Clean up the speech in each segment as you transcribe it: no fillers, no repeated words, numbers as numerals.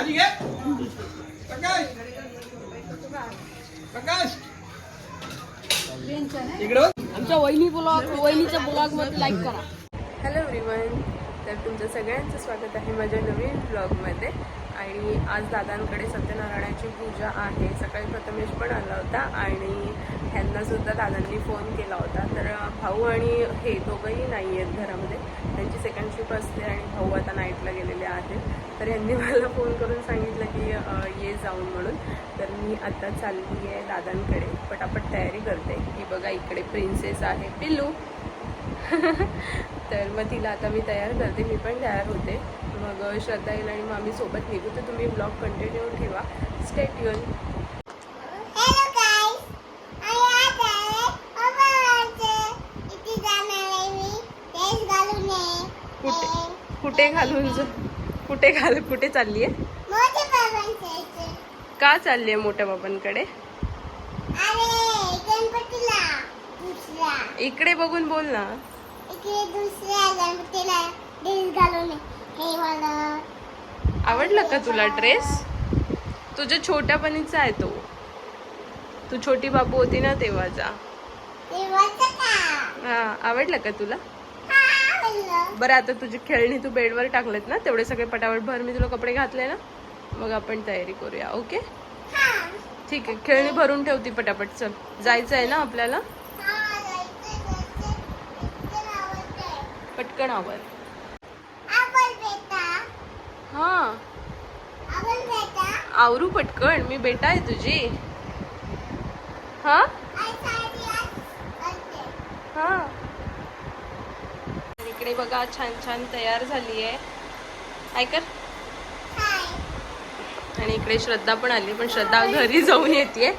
आमच्या वहिनीच्या ब्लॉग मध्ये लाईक करा. हॅलो एव्हरीवन, तर तुमचं सगळ्यांचं स्वागत आहे माझ्या नवीन ब्लॉगमध्ये. आणि आज दादांकडे सत्यनारायणाची पूजा आहे. सकाळी प्रथमेश पण आला होता आणि ह्यांनासुद्धा दादांनी फोन केला होता. तर भाऊ आणि हे दोघंही नाही आहेत घरामध्ये, त्यांची सेकंड शिफ्ट असते आणि भाऊ आता नाईटला गेलेले आहेत. तर यांनी मला फोन करून सांगितलं की ये जाऊन म्हणून. तर मी आता चालली आहे दादांकडे, पटापट तयारी करते. की बघा इकडे प्रिन्सेस आहे पिल्लू. तर मग तिला आता मी तयार करते, मी पण तयार होते. मग श्रद्धा येईल आणि मग आम्ही सोबत निघू. तर तुम्ही ब्लॉग कंटिन्यू ठेवा, स्टे ट्यून. कुठे चालली आहे? का चालली आहे मोठ्या बाबांकडे? इकडे बघून बोल ना. आवडला का तुला ड्रेस? तुझ्या छोट्यापणीचा आहे तो. तू छोटी बाबू होती ना तेव्हाचा. हा, आवडला का तुला? बरं, आता तुझी खेळणी तू बेडवर टाकलेत ना, तेवढे सगळे पटापट भर. मी तुला कपडे घातले ना, मग आपण तयारी करूया. ओके, ठीक आहे. खेळणी भरून ठेवती पटापट. चल, जायचं आहे ना आपल्याला. पटकन आवर. हा, आवरू पटकन. मी बेटा आहे तुझी. हा हा. इकडे बघा, छान छान तयार झाली आहे. ऐकर. आणि इकडे श्रद्धा पण आली, पण श्रद्धा घरी जाऊन येते.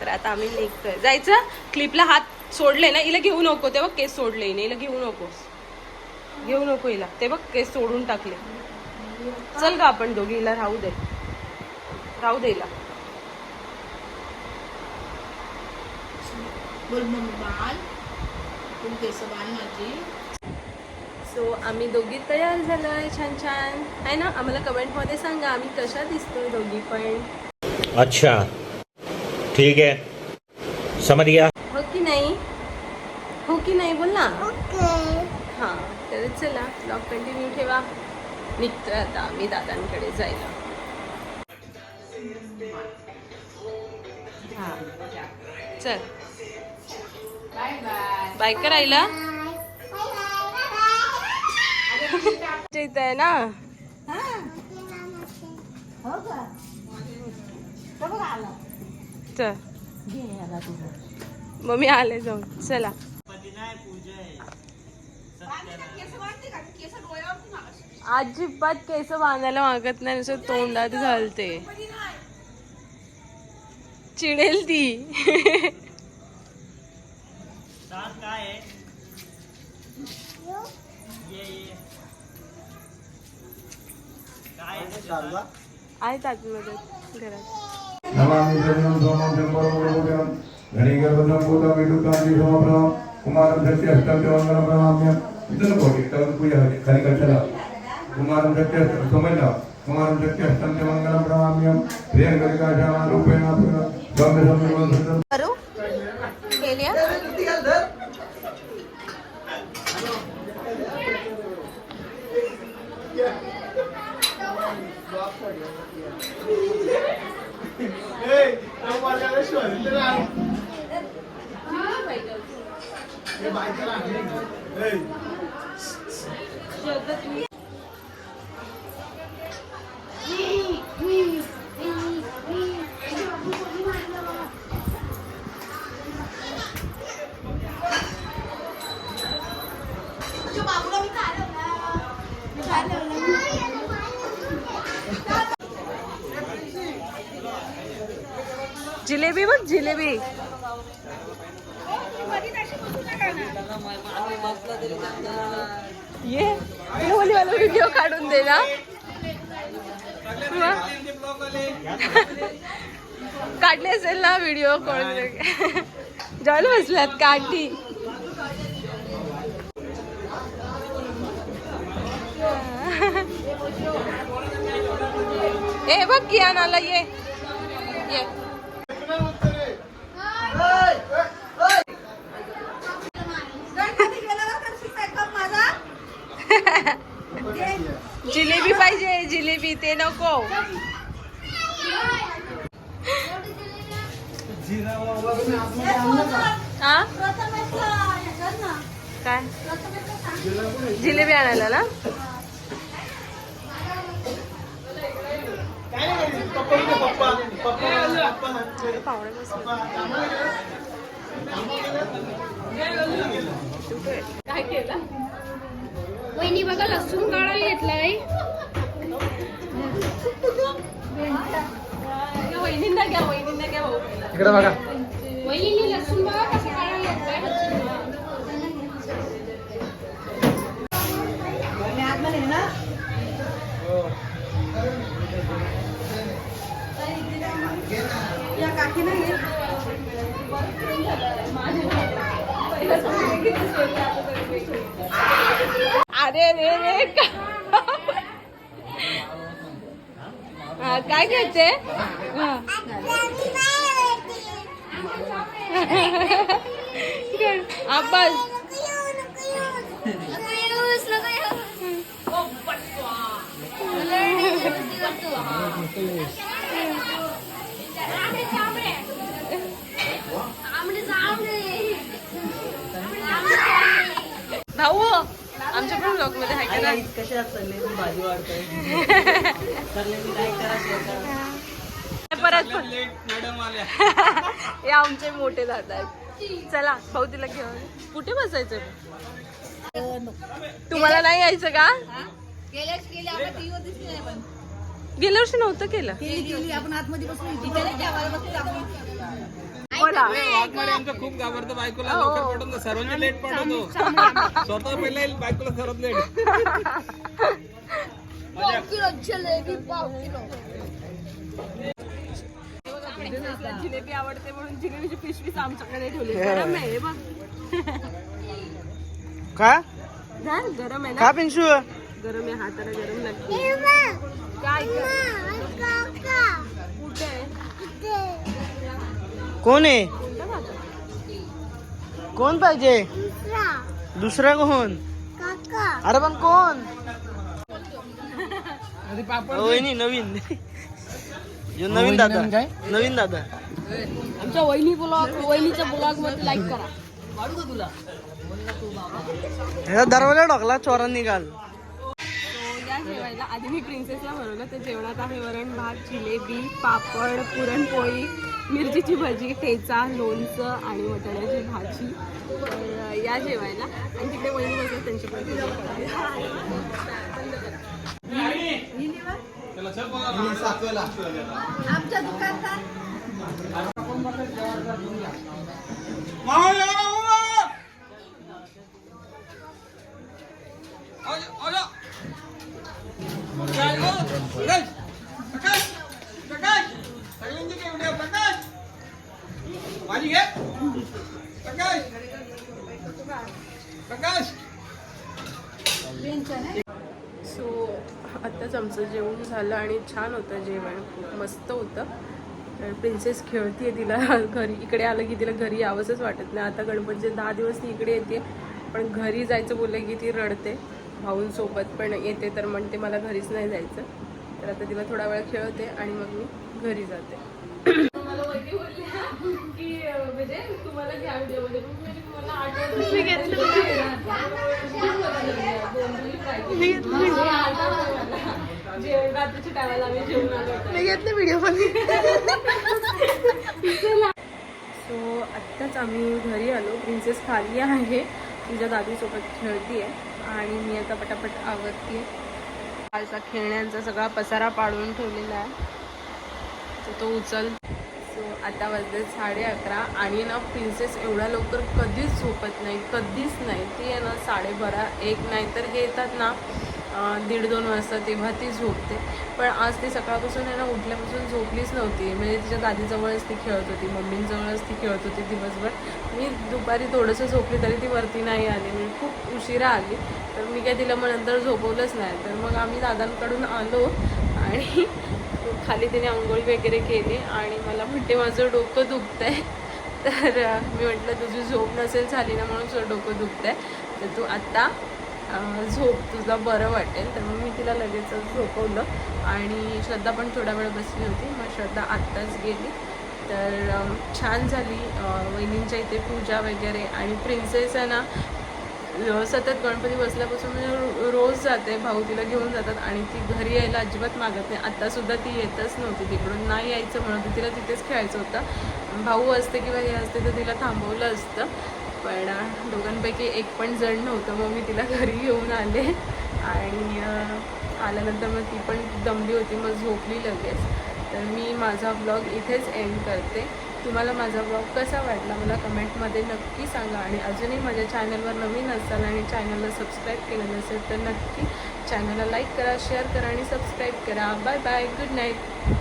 तर आता आम्ही निघतोय. जायचं. क्लिपला हात सोडले ना, हिला घेऊ नको. ते बघ केस सोडले हिने. हिला घेऊ नको हिला. ते बघ केस सोडून टाकले. चल का आपण दोघी, हिला राहू दे हिला. सो आम्ही दोघी तयार झालोय. छान छान आहे ना. आम्हाला कमेंट मध्ये सांगा आम्ही कशा दिसतोय दोघी पण. अच्छा, ठीक है, समझ गया. हो की नाही बोल ना. हा, तर चला ब्लॉग कंटिन्यू ठेवा. निघतोय आता आम्ही दादांकडे जायला. हा, चल बाय करायला. इथं आहे ना. चल मग मी आले जाऊन. चला. अजिबात केस बांधायला मागत नाही, नुसतं तोंडात घालते. चिडेल ती. आहेत आतमध्ये घरात. जिलेबी बघ, जिलेबी. ये मला व्हिडिओ काढून दे ना. काढले असेल ना व्हिडिओ. कोण जॉल बसल्यात काढली. ए बघ कियान आला ये ये. जिलेबी पाहिजे जिलेबी ते नको. हा काय जिलेबी आणायला ना. पाहुणे काय केलं वहिनी बघा लसूण काढायला घेतलाय. वहिनींना घ्या वहिनींना घ्या भाऊ इकडे बघा. वहिनी लसूण बघा कसं काढायला घेतलाय. अरे रे रे काय घ्यायचे. अब्बास भाऊ आमच्या पण ब्लॉग मध्ये आहे का नाही. कशा चालले भाजी वाढताय. परत हे आमचे मोठे दादा आहेत. चला भाऊ तिला घेऊन कुठे बसायचं. तुम्हाला नाही यायचं का. गेल्या वर्षी नव्हतं केलं. आपण आतमध्ये बसून बोला. खूप घाबरतो बायकोला लवकर पडून सर्वांनी लेट पडतो. स्वतः पहिला बायकोला सर्वात लेट. जिलेबी आवडते म्हणून जिलेबीची पिशवीच आमच्याकडे ठेवली. गरम आहे बघ. का गरम आहे का ना. पिंशू गरम आहे हाताला गरम लागते. काय कुठे आहे. कोण आहे. कोणता दादा? कोण पाहिजे. दुसरा कोण. अरे पण कोण. वहिनी नवीन. यो नवीन दादा. नवीन दादा. आमच्या वहिनीच्या ब्लॉग मध्ये लाईक करा. ह्याचा दरवाजा ढोकला चोरांनी काल. या जेवायला आधी मी प्रिन्सेसला बनवलं. तर जेवणात आहे वरण भात जिलेबी पापड पुरणपोळी मिरचीची भजी ठेचा लोणचं आणि वटाण्याची भाजी. तर या जेवायला. आणि तिकडे वहिनी बसत त्यांची पण पूजा करायची. आमच्या दुकानात सो आत्ताच आमचं जेवण झालं आणि छान होतं जेवण. खूप मस्त होतं. तर प्रिन्सेस खेळतीये. तिला घरी इकडे आलं की तिला घरी यावंसंच वाटत नाही. आता गणपतीचे 10 दिवस ती इकडे येते पण घरी जायचं बोललं की ती रडते. भाऊंसोबत पण येते तर म्हणते मला घरीच नाही जायचं. तर आता तिला थोडा वेळ खेळते आणि मग मी घरी जाते. मला वहिनी बोलल्या की म्हणजे तुम्हाला घ्या व्हिडिओमध्ये तुम्हाला आठवत जेवण रात्रीच्या टायमाला आम्ही जेवण आलो घेतलं व्हिडिओ मध्ये. सो आत्ताच आम्ही घरी आलो. प्रिन्सेस खाली आहे तिच्या दादीसोबत खेळती आहे आणि मी आता पटापट आवरती आहे. कालचा खेळण्यांचा सगळा पसारा पाडून ठेवलेला आहे तर तो उचल. सो आता वाजले 11:30 आणि ना प्रिन्सेस एवढ्या लवकर कधीच झोपत नाही. कधीच नाही. ती आहे ना 12:30 1 नाही तर हे येतात ना 1:30-2 वाजता तेव्हा ती झोपते. पण आज ती सकाळपासून आहे ना उठल्यापासून झोपलीच नव्हती. म्हणजे तिच्या दादीजवळच ती खेळत होती मम्मींजवळच ती खेळत होती दिवसभर. मी दुपारी थोडंसं झोपली तरी ती वरती नाही आली. म्हणजे खूप उशिरा आली. तर मी काय तिला मग नंतर झोपवलंच नाही. तर मग आम्ही दादांकडून आलो आणि खाली तिने आंघोळ वगैरे केली आणि मला म्हणते माझं डोकं दुखतंय. तर मी म्हटलं तुझी झोप नसेल झाली ना म्हणून तुझं डोकं दुखतंय, तर तू आत्ता झोप, तुझं बरं वाटेल. तर मग मी तिला लगेचच झोपवलं आणि श्रद्धा पण थोडा वेळ बसली होती. मग श्रद्धा आत्ताच गेली. तर छान झाली वहिनींच्या इथे पूजा वगैरे. आणि प्रिन्सेस आहे ना सतत गणपती बसल्यापासून म्हणजे रोज जाते, भाऊ तिला घेऊन जातात आणि ती घरी यायला अजिबात मागत नाही. आत्तासुद्धा ती येतच नव्हती तिकडून, नाही यायचं म्हणत, तिला तिथेच खेळायचं होतं. भाऊ असते किंवा हे असते तर तिला थांबवलं असतं, पण दोघांपैकी एक पण जण नव्हतं. मग मी तिला घरी घेऊन आले आणि आल्यानंतर मग ती पण दमली होती, मग झोपली लगेच. तर मी माझा ब्लॉग इथेच एंड करते. तुम्हाला माझा ब्लॉग कसा वाटला मला कमेंटमध्ये नक्की सांगा. आणि अजूनही माझ्या चॅनलवर नवीन असाल आणि चॅनलला सबस्क्राईब केलं नसेल तर नक्की चॅनलला लाईक करा, शेअर करा आणि सबस्क्राईब करा. Bye bye, good night.